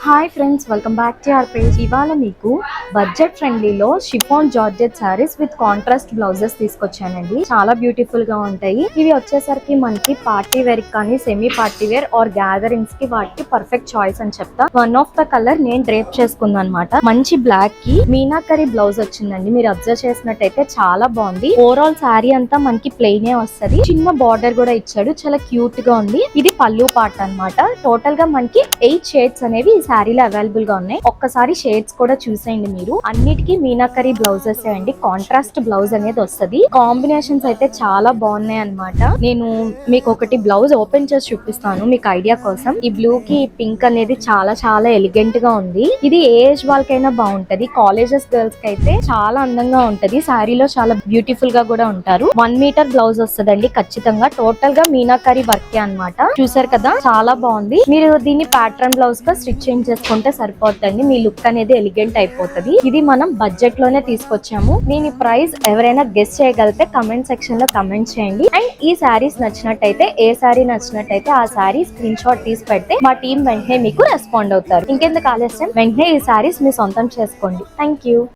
Hi friends, welcome back to our page. ఇవాళ మీకు budget ఫ్రెండ్లీలో chiffon georgette saris with contrast blouses తీసుకొచ్చానండి. చాలా బ్యూటిఫుల్ గా ఉంటాయి. ఇవి వచ్చేసరికి మనకి పార్టీ వేర్ కానీ semi party wear or gatherings కి వాటికి పర్ఫెక్ట్ చాయిస్ అని చెప్తా. వన్ ఆఫ్ ద కలర్ నేను డ్రేప్ చేసుకున్నాను అనమాట. మంచి బ్లాక్ కి మీనాకరీ బ్లౌజ్ వచ్చిందండి. మీరు అబ్జర్వ్ చేసినట్టయితే చాలా బాగుంది. ఓవరాల్ శారీ అంతా మనకి ప్లెయినే వస్తుంది. చిన్న బార్డర్ కూడా ఇచ్చాడు, చాలా క్యూట్ గా ఉంది. ఇది పళ్ళు పార్ట్ అన్నమాట. టోటల్ గా మనకి 8 షేడ్స్ అనేవి శారీలో అవైలబుల్ గా ఉన్నాయి. ఒక్కసారి షేడ్స్ కూడా చూసేయండి. మీరు అన్నిటికీ మీనాకరీ బ్లౌజెస్ అండి. కాంట్రాస్ట్ బ్లౌజ్ అనేది వస్తుంది. కాంబినేషన్స్ అయితే చాలా బాగున్నాయి అన్నమాట. నేను మీకు ఒకటి బ్లౌజ్ ఓపెన్ చేసి చూపిస్తాను మీకు ఐడియా కోసం. ఈ బ్లూ కి పింక్ అనేది చాలా చాలా ఎలిగెంట్ గా ఉంది. ఇది ఏ ఏజ్ వాళ్ళకైనా బాగుంటది. కాలేజెస్ గర్ల్స్ కి అయితే చాలా అందంగా ఉంటది. శారీలో చాలా బ్యూటిఫుల్ గా కూడా ఉంటారు. 1 మీటర్ బ్లౌజ్ వస్తుందండి ఖచ్చితంగా. టోటల్ గా మీనాకరీ వర్క్ అన్నమాట. చూసారు కదా, చాలా బాగుంది. మీరు దీన్ని ప్యాటర్న్ బ్లౌజ్ గా స్టిచ్ చేసుకుంటే సరిపోతుంది. మీ లుక్ అనేది ఎలిగెంట్ అయిపోతుంది. ఇది మనం బడ్జెట్ లోనే తీసుకొచ్చాము. దీని ప్రైస్ ఎవరైనా గెస్ చేయగలిగితే కమెంట్ సెక్షన్ లో కమెంట్ చేయండి. అండ్ ఈ శారీస్ నచ్చినట్టయితే, ఏ శారీ నచ్చినట్టయితే ఆ శారీ స్క్రీన్ షాట్ తీసి పెడితే మా టీం వెంటనే మీకు రెస్పాండ్ అవుతారు. ఇంకెందుకు ఆలస్యం, వెంటనే ఈ శారీస్ మీ సొంతం చేసుకోండి. Thank you.